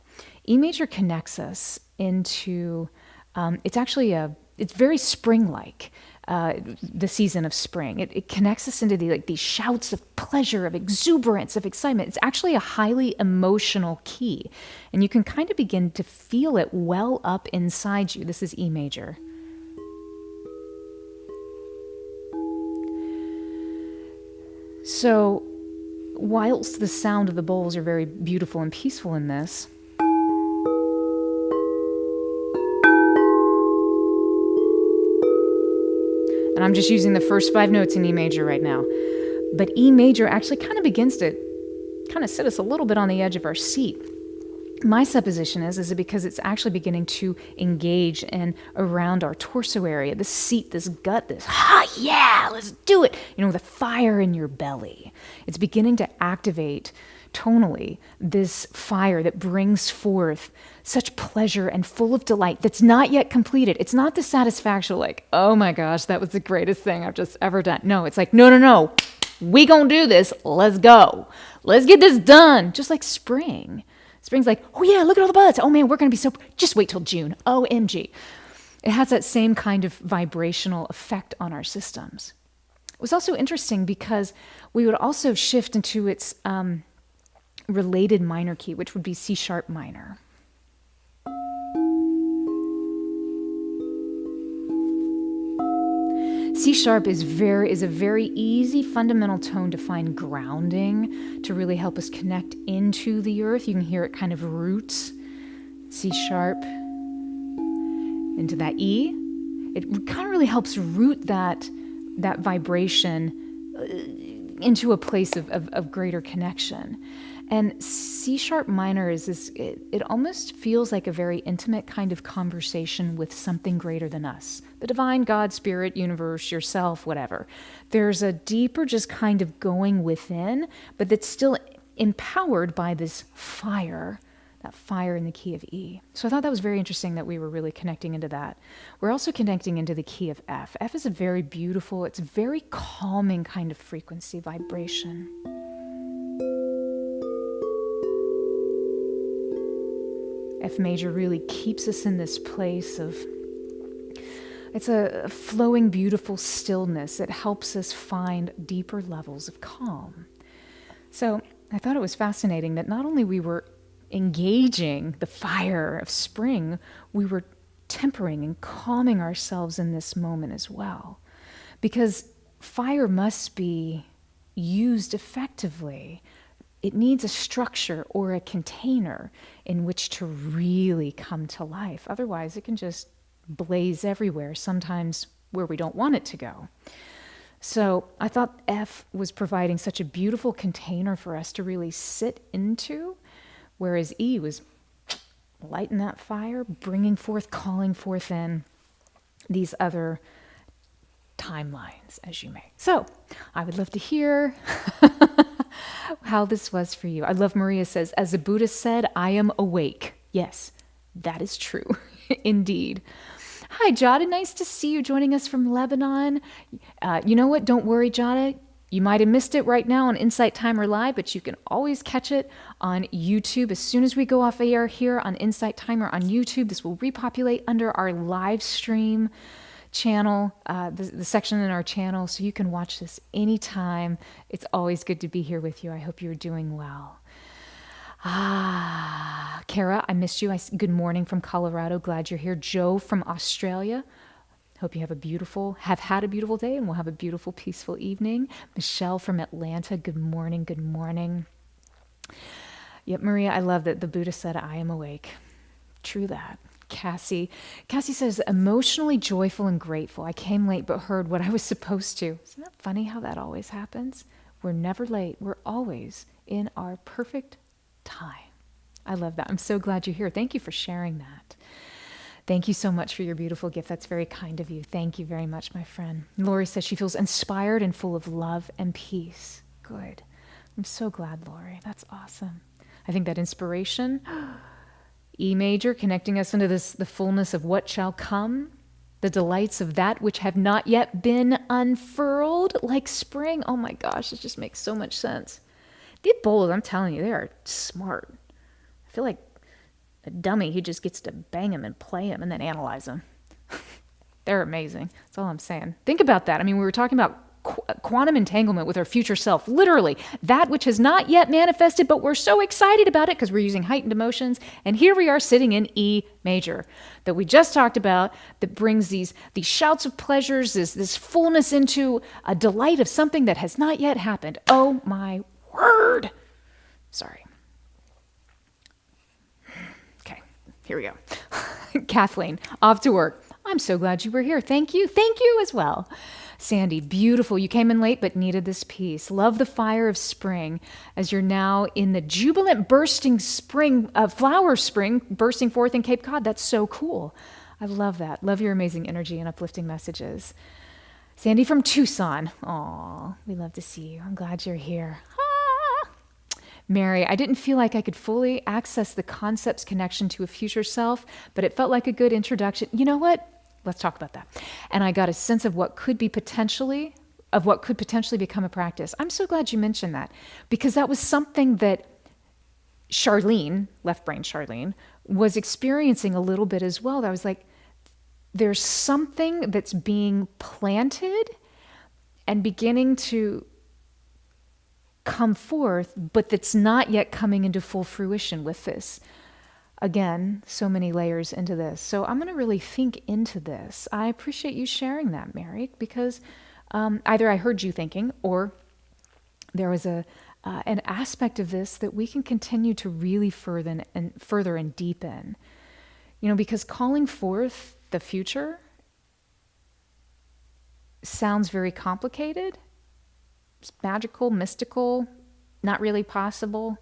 E major connects us into, it's very spring-like, the season of spring. It connects us into these shouts of pleasure, of exuberance, of excitement. It's actually a highly emotional key, and you can kind of begin to feel it well up inside you. This is E major. So, whilst the sound of the bowls are very beautiful and peaceful in this, and I'm just using the first 5 notes in E major right now, but E major actually kind of begins to kind of set us a little bit on the edge of our seat. My supposition is it because it's actually beginning to engage in around our torso area, this seat, this gut, this, yeah, let's do it. The fire in your belly. It's beginning to activate tonally this fire that brings forth such pleasure and full of delight that's not yet completed. It's not the satisfaction like, oh my gosh, that was the greatest thing I've just ever done. No, it's like, no, we gonna do this. Let's go. Let's get this done. Just like spring. Spring's like, oh yeah, look at all the buds. Oh man, we're going to be so, just wait till June. OMG. It has that same kind of vibrational effect on our systems. It was also interesting because we would also shift into its related minor key, which would be C sharp minor. C sharp is a very easy fundamental tone to find grounding, to really help us connect into the earth. You can hear it kind of roots C sharp into that E. It kind of really helps root that vibration into a place of greater connection. And C sharp minor is this, it almost feels like a very intimate kind of conversation with something greater than us. The divine, God, spirit, universe, yourself, whatever. There's a deeper just kind of going within, but that's still empowered by this fire, that fire in the key of E. So I thought that was very interesting that we were really connecting into that. We're also connecting into the key of F. F is a very beautiful, it's a very calming kind of frequency, vibration. F major really keeps us in this place of, it's a flowing, beautiful stillness that helps us find deeper levels of calm. So I thought it was fascinating that not only we were engaging the fire of spring, we were tempering and calming ourselves in this moment as well. Because fire must be used effectively it needs a structure or a container in which to really come to life. Otherwise, it can just blaze everywhere, sometimes where we don't want it to go. So I thought F was providing such a beautiful container for us to really sit into, whereas E was lighting that fire, bringing forth, calling forth in these other timelines, as you may. So I would love to hear how this was for you. I love Maria says, as the Buddha said, I am awake. Yes, that is true. Indeed. Hi, Jada. Nice to see you joining us from Lebanon. You know what? Don't worry, Jada. You might have missed it right now on Insight Timer Live, but you can always catch it on YouTube. As soon as we go off air here on Insight Timer on YouTube, this will repopulate under our live stream channel, the section in our channel, so you can watch this anytime. It's always good to be here with you. I hope you're doing well. Kara, I missed you. Good morning from Colorado. Glad you're here. Joe from Australia. Hope you have had a beautiful day, and we'll have a beautiful, peaceful evening. Michelle from Atlanta. Good morning. Good morning. Yep, Maria, I love that the Buddha said, I am awake. True that. Cassie says, emotionally joyful and grateful. I came late but heard what I was supposed to. Isn't that funny how that always happens? We're never late. We're always in our perfect time. I love that. I'm so glad you're here. Thank you for sharing that. Thank you so much for your beautiful gift. That's very kind of you. Thank you very much, my friend. Lori says she feels inspired and full of love and peace. Good. I'm so glad, Lori. That's awesome. I think that inspiration, E major, connecting us into the fullness of what shall come, the delights of that which have not yet been unfurled, like spring. Oh my gosh, it just makes so much sense. The bowlers, I'm telling you, they are smart. I feel like a dummy who just gets to bang him and play him and then analyze him. They're amazing. That's all I'm saying. Think about that. I mean, we were talking about quantum entanglement with our future self, literally that which has not yet manifested, but we're so excited about it because we're using heightened emotions. And here we are sitting in E major that we just talked about, that brings these shouts of pleasures, this fullness into a delight of something that has not yet happened. Oh my word. Sorry. Okay, here we go. Kathleen, off to work. I'm so glad you were here. Thank you. Thank you as well. Sandy, beautiful. You came in late, but needed this piece. Love the fire of spring as you're now in the jubilant bursting spring, flower spring bursting forth in Cape Cod. That's so cool. I love that. Love your amazing energy and uplifting messages. Sandy from Tucson. Aw, we love to see you. I'm glad you're here. Mary, I didn't feel like I could fully access the concept's connection to a future self, but it felt like a good introduction. You know what? Let's talk about that. And I got a sense of what could potentially become a practice. I'm so glad you mentioned that, because that was something that Charleene, left brain Charleene, was experiencing a little bit as well. I was like, there's something that's being planted and beginning to come forth, but that's not yet coming into full fruition with this. Again, so many layers into this. So I'm going to really think into this. I appreciate you sharing that, Mary, because either I heard you thinking, or there was an aspect of this that we can continue to really further and deepen. You know, because calling forth the future sounds very complicated. It's magical, mystical, not really possible,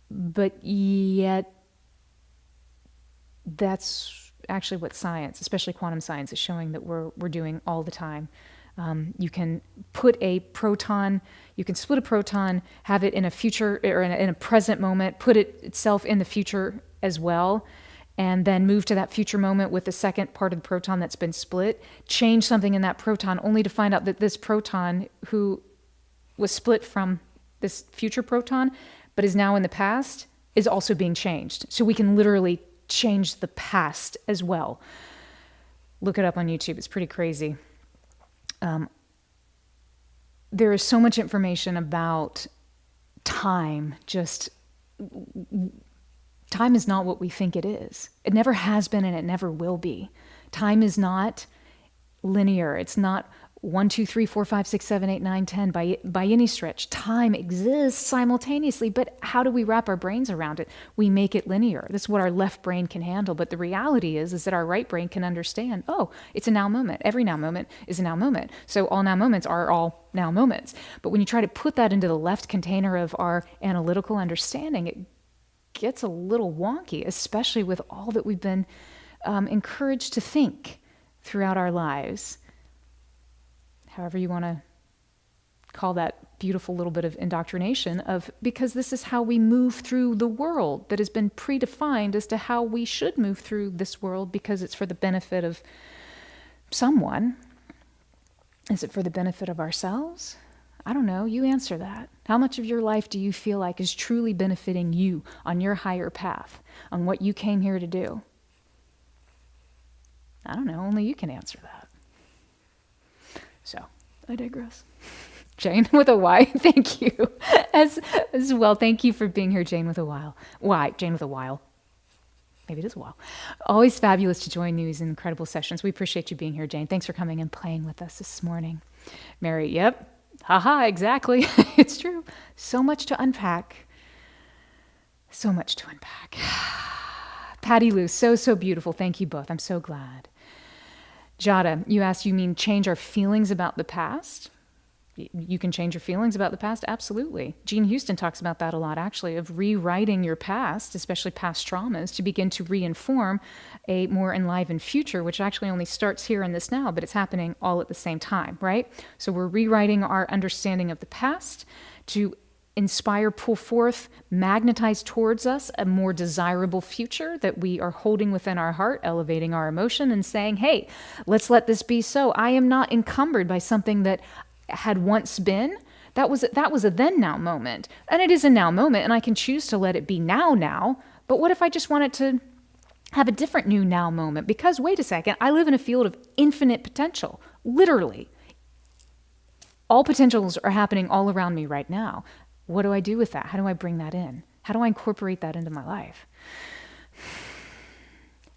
but yet that's actually what science, especially quantum science, is showing that we're doing all the time. You can put a proton, you can split a proton, have it in a future or in a present moment, put it itself in the future as well, and then move to that future moment with the second part of the proton that's been split, change something in that proton only to find out that this proton who was split from this future proton but is now in the past is also being changed. So we can literally change the past as well. Look it up on YouTube. It's pretty crazy. There is so much information about time. Just time is not what we think it is. It never has been, and it never will be. Time is not linear. It's not 1, 2, 3, 4, 5, 6, 7, 8, 9, 10 by any stretch. Time exists simultaneously, but how do we wrap our brains around it? We make it linear. This is what our left brain can handle. But the reality is that our right brain can understand, oh, it's a now moment. Every now moment is a now moment. So all now moments are all now moments. But when you try to put that into the left container of our analytical understanding, it gets a little wonky, especially with all that we've been encouraged to think throughout our lives. However you want to call that beautiful little bit of indoctrination because this is how we move through the world that has been predefined as to how we should move through this world because it's for the benefit of someone. Is it for the benefit of ourselves? I don't know. You answer that. How much of your life do you feel like is truly benefiting you on your higher path, on what you came here to do? I don't know. Only you can answer that. So, I digress. Jane with a Y, thank you. As well, thank you for being here, Jane with a Y. Jane with a while. Maybe it is a while. Always fabulous to join these incredible sessions. We appreciate you being here, Jane. Thanks for coming and playing with us this morning. Mary, yep. Haha, exactly. It's true. So much to unpack. So much to unpack. Patty Lou, so beautiful. Thank you both. I'm so glad. Jada, you asked, you mean change our feelings about the past? You can change your feelings about the past? Absolutely. Jean Houston talks about that a lot, actually, of rewriting your past, especially past traumas, to begin to reinform a more enlivened future, which actually only starts here in this now, but it's happening all at the same time, right? So we're rewriting our understanding of the past to inspire, pull forth, magnetize towards us a more desirable future that we are holding within our heart, elevating our emotion and saying, hey, let's let this be so. I am not encumbered by something that had once been. That was a then now moment. And it is a now moment, and I can choose to let it be now. But what if I just want it to have a different new now moment? Because wait a second, I live in a field of infinite potential, literally. All potentials are happening all around me right now. What do I do with that? How do I bring that in? How do I incorporate that into my life?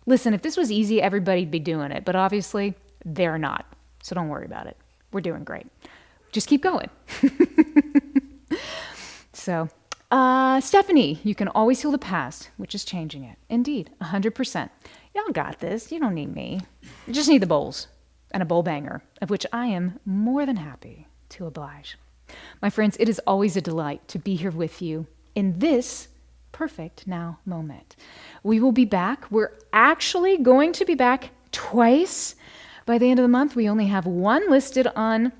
Listen, if this was easy, everybody'd be doing it. But obviously, they're not. So don't worry about it. We're doing great. Just keep going. So, Stephanie, you can always heal the past, which is changing it. Indeed, 100%. Y'all got this. You don't need me. You just need the bowls and a bowl banger, of which I am more than happy to oblige. My friends, it is always a delight to be here with you in this perfect now moment. We will be back. We're actually going to be back twice by the end of the month. We only have one listed on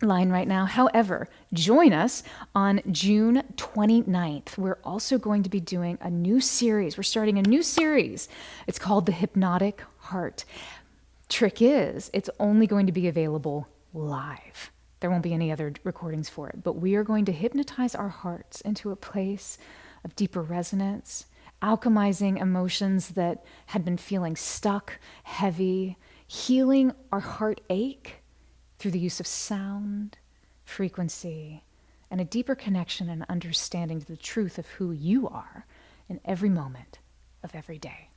line right now. However, join us on June 29th. We're also going to be doing a new series. We're starting a new series. It's called The Hypnotic Heart. Trick is, it's only going to be available live. There won't be any other recordings for it, but we are going to hypnotize our hearts into a place of deeper resonance, alchemizing emotions that had been feeling stuck, heavy, healing our heartache through the use of sound, frequency, and a deeper connection and understanding to the truth of who you are in every moment of every day.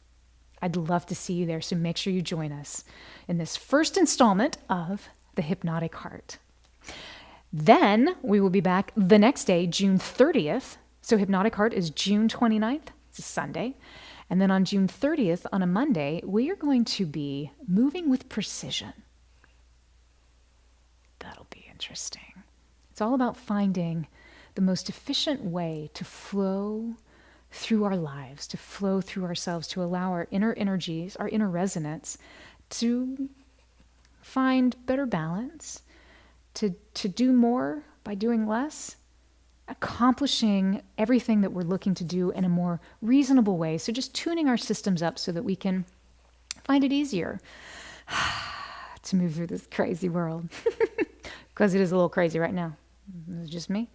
I'd love to see you there, so make sure you join us in this first installment of The Hypnotic Heart. Then we will be back the next day, June 30th. So Hypnotic Heart is June 29th. It's a Sunday. And then on June 30th, on a Monday, we are going to be moving with precision. That'll be interesting. It's all about finding the most efficient way to flow through our lives, to flow through ourselves, to allow our inner energies, our inner resonance, to find better balance, to do more by doing less, accomplishing everything that we're looking to do in a more reasonable way. So just tuning our systems up so that we can find it easier to move through this crazy world. Because it is a little crazy right now. It's just me.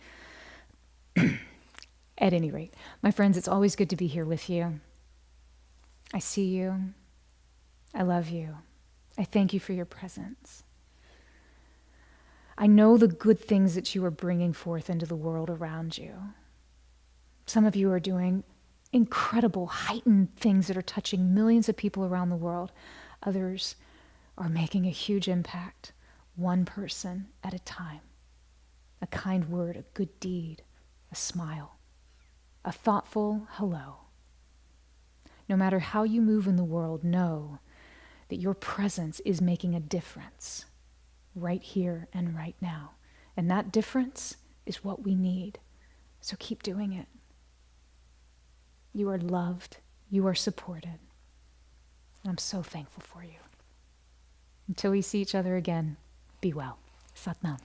At any rate, my friends, it's always good to be here with you. I see you. I love you. I thank you for your presence. I know the good things that you are bringing forth into the world around you. Some of you are doing incredible, heightened things that are touching millions of people around the world. Others are making a huge impact. one person at a time. A kind word, a good deed, a smile, a thoughtful hello. No matter how you move in the world, know that your presence is making a difference right here and right now. And that difference is what we need. So keep doing it. You are loved. You are supported. I'm so thankful for you. Until we see each other again, be well. Sat Nam.